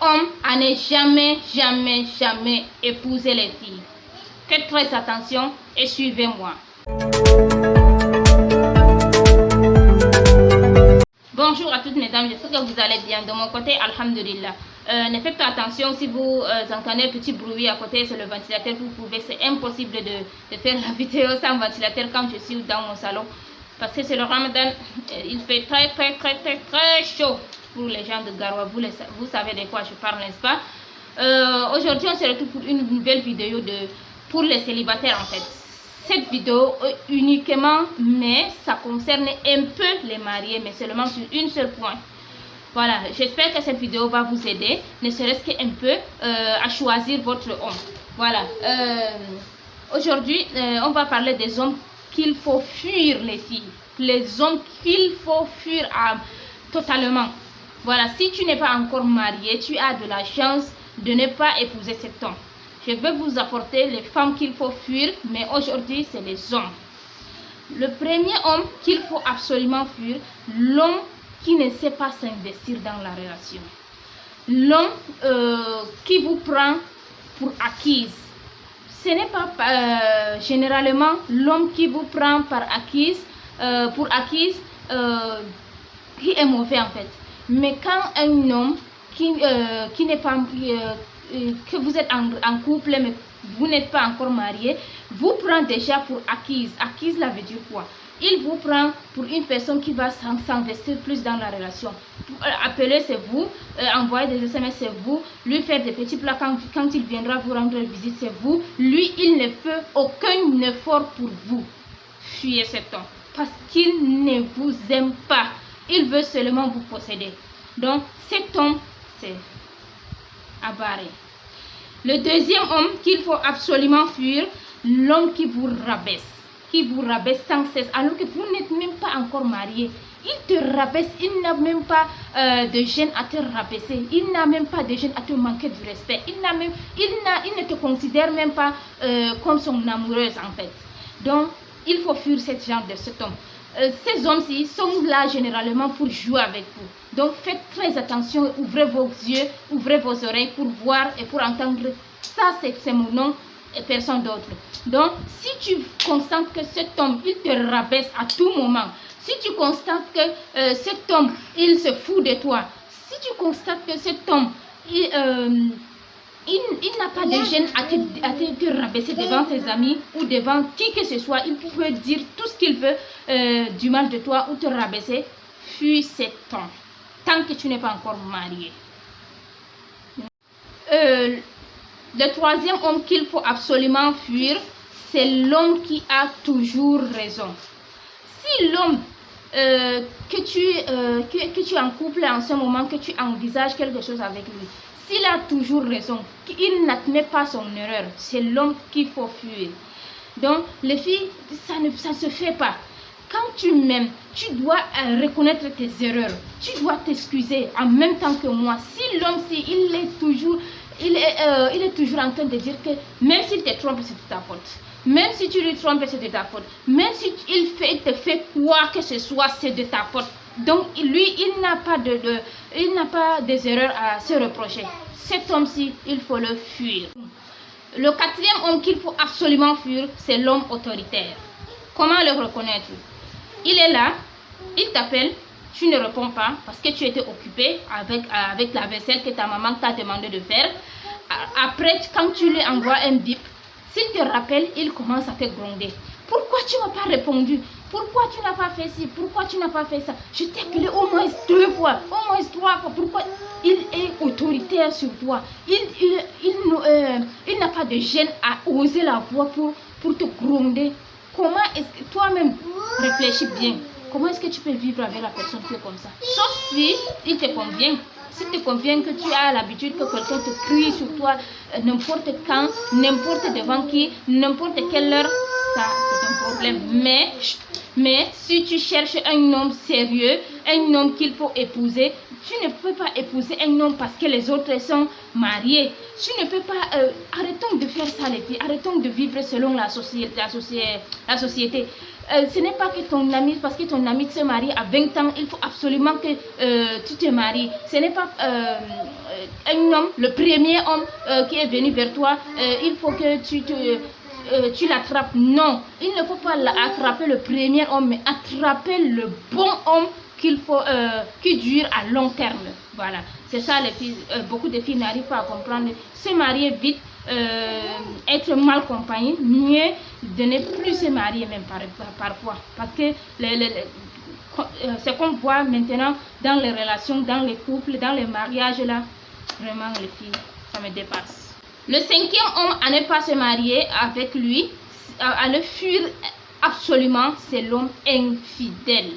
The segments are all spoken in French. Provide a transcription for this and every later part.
homme à ne jamais épouser les filles. Faites très attention et suivez-moi. Bonjour à toutes mesdames, j'espère que vous allez bien. De mon côté, alhamdulillah. Ne faites pas attention si vous entendez un petit bruit à côté, c'est le ventilateur. Vous pouvez, c'est impossible de faire la vidéo sans ventilateur quand je suis dans mon salon. Parce que c'est le Ramadan, il fait très chaud pour les gens de Garoua. Vous savez de quoi je parle, n'est-ce pas? Aujourd'hui, on se retrouve pour une nouvelle vidéo pour les célibataires en fait. Cette vidéo uniquement, mais ça concerne un peu les mariés, mais seulement sur une seule point. Voilà, j'espère que cette vidéo va vous aider, ne serait-ce qu'un peu, à choisir votre homme. Voilà, aujourd'hui, on va parler des hommes qu'il faut fuir, les filles. Les hommes qu'il faut fuir totalement. Voilà, si tu n'es pas encore marié, tu as de la chance de ne pas épouser cet homme. Je vais vous apporter les femmes qu'il faut fuir, mais aujourd'hui, c'est les hommes. Le premier homme qu'il faut absolument fuir, l'homme qui ne sait pas s'investir dans la relation. L'homme qui vous prend pour acquise. Ce n'est pas généralement l'homme qui vous prend pour acquise qui est mauvais en fait. Mais quand un homme qui n'est pas... que vous êtes en couple mais vous n'êtes pas encore marié, vous prend déjà pour acquise. Acquise, ça veut dire quoi? Il vous prend pour une personne qui va s'investir plus dans la relation. Appeler, c'est vous. Envoyer des SMS, c'est vous. Lui faire des petits plats quand il viendra vous rendre visite, c'est vous. Lui, il ne fait aucun effort pour vous. Fuyez cet homme. Parce qu'il ne vous aime pas. Il veut seulement vous posséder. Donc, cet homme, c'est à barrer. Le deuxième homme qu'il faut absolument fuir, l'homme qui vous rabaisse. Qui vous rabaisse sans cesse, alors que vous n'êtes même pas encore marié. Il te rabaisse, il n'a même pas de gêne à te rabaisser. Il n'a même pas de gêne à te manquer du respect. Il ne te considère même pas comme son amoureuse en fait. Donc, il faut fuir ce genre de cet homme. Ces hommes-ci sont là généralement pour jouer avec vous. Donc, faites très attention, ouvrez vos yeux, ouvrez vos oreilles pour voir et pour entendre. Ça, c'est mon nom et personne d'autre. Donc, si tu constates que cet homme, il te rabaisse à tout moment, si tu constates que cet homme, il se fout de toi, si tu constates que cet homme, il n'a pas de gêne à te rabaisser devant ses amis ou devant qui que ce soit, il peut dire tout ce qu'il veut du mal de toi ou te rabaisser, fuis cet homme, tant que tu n'es pas encore marié. Le troisième homme qu'il faut absolument fuir, c'est l'homme qui a toujours raison. Si l'homme que tu es en couple en ce moment, que tu envisages quelque chose avec lui, s'il a toujours raison, qu'il n'admet pas son erreur, c'est l'homme qu'il faut fuir. Donc, les filles, ça ne se fait pas. Quand tu m'aimes, tu dois reconnaître tes erreurs. Tu dois t'excuser en même temps que moi. Si l'homme, il est toujours en train de dire que même s'il te trompe, c'est de ta faute. Même si tu lui trompes, c'est de ta faute. Même si il te fait quoi que ce soit, c'est de ta faute. Donc, lui, il n'a pas des erreurs à se reprocher. Cet homme-ci, il faut le fuir. Le quatrième homme qu'il faut absolument fuir, c'est l'homme autoritaire. Comment le reconnaître? Il est là, il t'appelle, tu ne réponds pas parce que tu étais occupé avec la vaisselle que ta maman t'a demandé de faire. Après, quand tu lui envoies un bip, s'il te rappelle, il commence à te gronder. Pourquoi tu m'as pas répondu? Pourquoi tu n'as pas fait ci? Pourquoi tu n'as pas fait ça? Je t'ai appelé au moins 2 fois, au moins 3 fois. Pourquoi? Il est autoritaire sur toi. Il n'a pas de gêne à oser la voix pour te gronder. Comment est-ce que toi-même réfléchis bien? Comment est-ce que tu peux vivre avec la personne qui est comme ça? Sauf si il te convient. S'il te convient que tu as l'habitude que quelqu'un te crie sur toi n'importe quand, n'importe devant qui, n'importe quelle heure, ça c'est un problème. Mais si tu cherches un homme sérieux, un homme qu'il faut épouser, tu ne peux pas épouser un homme parce que les autres sont mariés. Tu ne peux pas... arrêtons de faire ça les filles, arrêtons de vivre selon la société. Ce n'est pas que ton ami, parce que ton ami se marie à 20 ans, il faut absolument que tu te maries. Ce n'est pas un homme, le premier homme qui est venu vers toi, il faut que tu l'attrapes. Non, il ne faut pas attraper le premier homme, mais attraper le bon homme qui dure à long terme. Voilà, c'est ça les filles. Beaucoup de filles n'arrivent pas à comprendre. Se marier vite, être mal accompagné, mieux de ne plus se marier même parfois. Parce que ce qu'on voit maintenant dans les relations, dans les couples, dans les mariages là, vraiment les filles, ça me dépasse. Le cinquième homme à ne pas se marier avec lui, à le fuir absolument, c'est l'homme infidèle.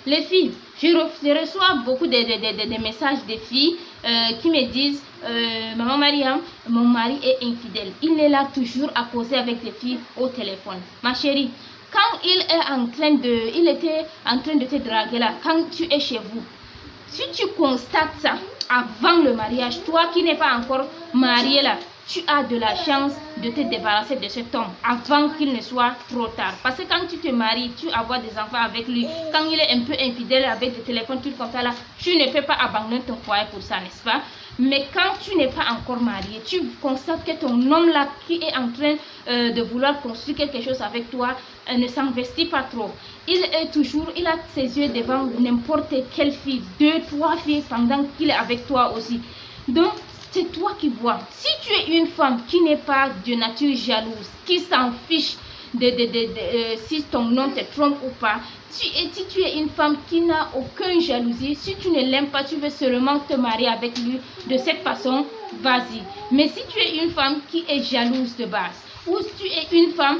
Les filles, je reçois beaucoup de messages des filles qui me disent Maman Mariam, mon mari est infidèle. Il est là toujours à causer avec des filles au téléphone. Ma chérie, quand il était en train de te draguer là, quand tu es chez vous, si tu constates ça avant le mariage, toi qui n'es pas encore marié là, tu as de la chance de te débarrasser de cet homme avant qu'il ne soit trop tard. Parce que quand tu te maries, tu avoir des enfants avec lui. Quand il est un peu infidèle avec des téléphones, tout comme ça là, tu ne peux pas abandonner ton foyer pour ça, n'est-ce pas? Mais quand tu n'es pas encore marié, tu constates que ton homme là qui est en train de vouloir construire quelque chose avec toi ne s'investit pas trop. Il a ses yeux devant n'importe quelle fille, 2, 3 filles pendant qu'il est avec toi aussi. Donc, c'est toi qui vois. Si tu es une femme qui n'est pas de nature jalouse, qui s'en fiche si ton homme te trompe ou pas, si tu es une femme qui n'a aucune jalousie, si tu ne l'aimes pas, tu veux seulement te marier avec lui de cette façon, vas-y. Mais si tu es une femme qui est jalouse de base, ou si tu es une femme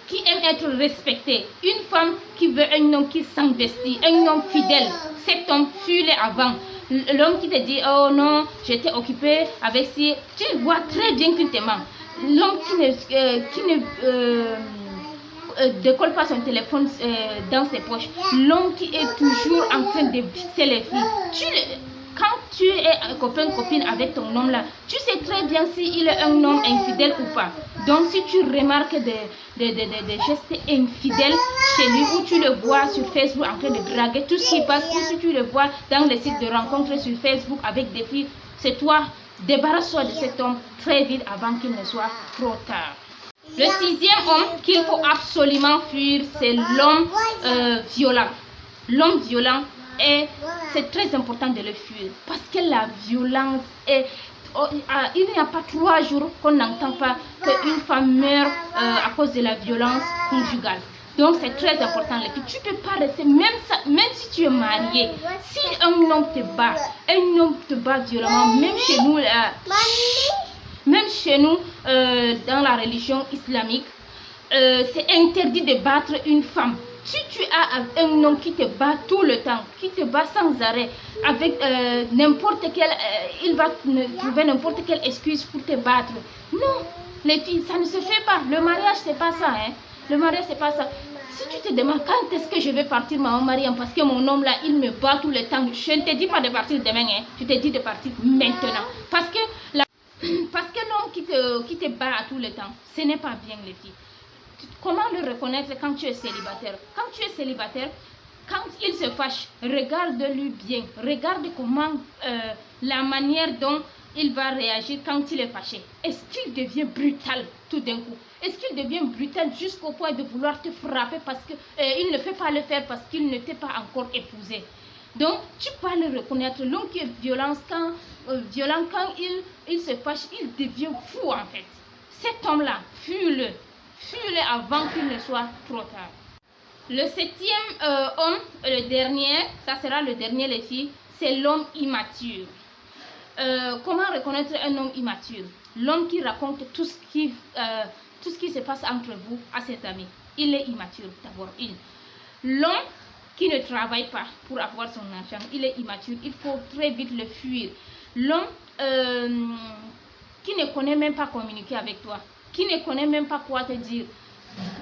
qui aime être respectée, une femme qui veut un homme qui s'investit, un homme fidèle, cet homme fuis-le avant. L'homme qui te dit oh non, j'étais occupée avec si, tu vois très bien qu'il te ment. L'homme qui ne décolle pas son téléphone dans ses poches, l'homme qui est toujours en train de visiter les filles. Quand tu es copine avec ton homme là, tu sais très bien s'il est un homme infidèle ou pas. Donc si tu remarques des gestes infidèles chez lui, ou tu le vois sur Facebook en train de draguer tout ce qui passe, ou si tu le vois dans les sites de rencontres sur Facebook avec des filles, c'est toi, débarrasse-toi de cet homme très vite avant qu'il ne soit trop tard. Le sixième homme qu'il faut absolument fuir, c'est l'homme violent. L'homme violent, c'est très important de le fuir parce que la violence est... il n'y a pas 3 jours qu'on n'entend pas qu'une femme meurt à cause de la violence conjugale. Donc c'est très important les filles. Tu ne peux pas rester, même si tu es marié, si un homme te bat violemment, même chez nous dans la religion islamique, c'est interdit de battre une femme. Si tu as un homme qui te bat tout le temps, qui te bat sans arrêt, avec n'importe quel, il va trouver n'importe quelle excuse pour te battre. Non, les filles, ça ne se fait pas. Le mariage, c'est pas ça. Hein. Le mariage, c'est pas ça. Si tu te demandes quand est-ce que je vais partir, maman Mariam, parce que mon homme là, il me bat tout le temps, je ne te dis pas de partir demain, hein. Je te dis de partir maintenant. Parce que l'homme qui te bat tout le temps, ce n'est pas bien, les filles. Comment le reconnaître quand tu es célibataire? Quand tu es célibataire, quand il se fâche, regarde-lui bien. Regarde comment, la manière dont il va réagir quand il est fâché. Est-ce qu'il devient brutal tout d'un coup? Est-ce qu'il devient brutal jusqu'au point de vouloir te frapper parce qu'il ne peut pas le faire parce qu'il ne t'est pas encore épousé? Donc, tu peux le reconnaître. L'homme qui est violent, quand il se fâche, il devient fou en fait. Cet homme-là, fuis-le. Fuis-le avant qu'il ne soit trop tard. Le 7e homme, le dernier, ça sera le dernier les filles, c'est l'homme immature. Comment reconnaître un homme immature? L'homme qui raconte tout ce qui se passe entre vous à ses amis. Il est immature d'abord. L'homme qui ne travaille pas pour avoir son argent, il est immature. Il faut très vite le fuir. L'homme qui ne connaît même pas communiquer avec toi, qui ne connaît même pas quoi te dire.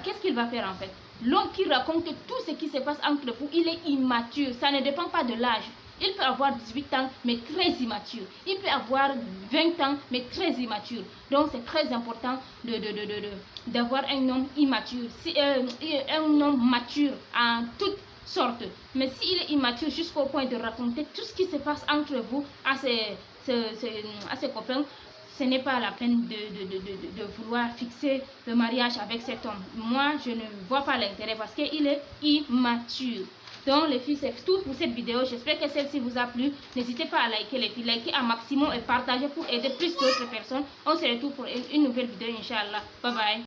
qu'est-ce qu'il va faire en fait? L'homme qui raconte tout ce qui se passe entre vous, il est immature. Ça ne dépend pas de l'âge. Il peut avoir 18 ans, mais très immature. Il peut avoir 20 ans, mais très immature. Donc, c'est très important d'avoir un homme immature. Un homme mature en toute sorte. Mais s'il est immature jusqu'au point de raconter tout ce qui se passe entre vous à ses copains, ce n'est pas la peine de vouloir fixer le mariage avec cet homme. Moi, je ne vois pas l'intérêt parce qu'il est immature. Donc les filles, c'est tout pour cette vidéo. J'espère que celle-ci vous a plu. N'hésitez pas à liker les filles, liker un maximum et partager pour aider plus d'autres personnes. On se retrouve pour une nouvelle vidéo, Inch'Allah. Bye bye.